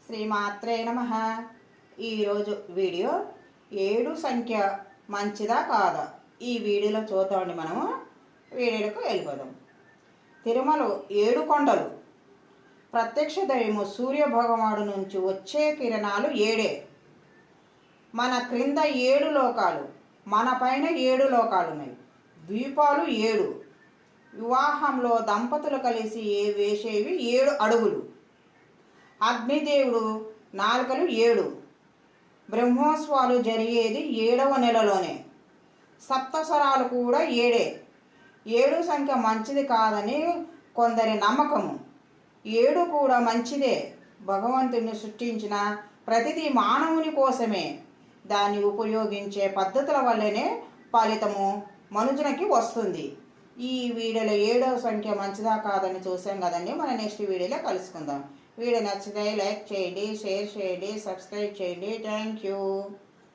శ్రీమాత్రే నమః. ఈరోజు వీడియో 7 సంఖ్య మంచిదా కాదా ఈ వీడియోలో చూద్దామండి. మనము వీడియోలకు వెళ్ళిపోదాం. తిరుమల 7 కొండలు, ప్రత్యక్ష దైవము సూర్య భగవానుడు నుంచి వచ్చే కిరణాలు 7. మన క్రింద 7 లోకాలు, మన పైన 7 లోకాలు ఉన్నాయి. ద్వీపాలు 7. వివాహంలో దంపతులు కలిసి వేసేవి 7 అడుగులు. అగ్నిదేవుడు నాలుకలు 7. బ్రహ్మోత్సవాలు జరిగేది 7వ నెలలోనే. సప్తస్వరాలు కూడా 7. 7 సంఖ్య మంచిది కాదని కొందరి నమ్మకము. 7 కూడా మంచిదే. భగవంతుని సృష్టించిన ప్రతిదీ మానవుని కోసమే. దాన్ని ఉపయోగించే పద్ధతుల వల్లనే ఫలితము మనుషునికి వస్తుంది. ఈ వీడియోలో 7వ సంఖ్య మంచిదా కాదని చూసాం కదండి. మన నెక్స్ట్ వీడియోలో కలుసుకుందాం. వీడియో నచ్చితే లైక్ చేయండి, షేర్ చేయండి, సబ్స్క్రైబ్ చేయండి. Thank you.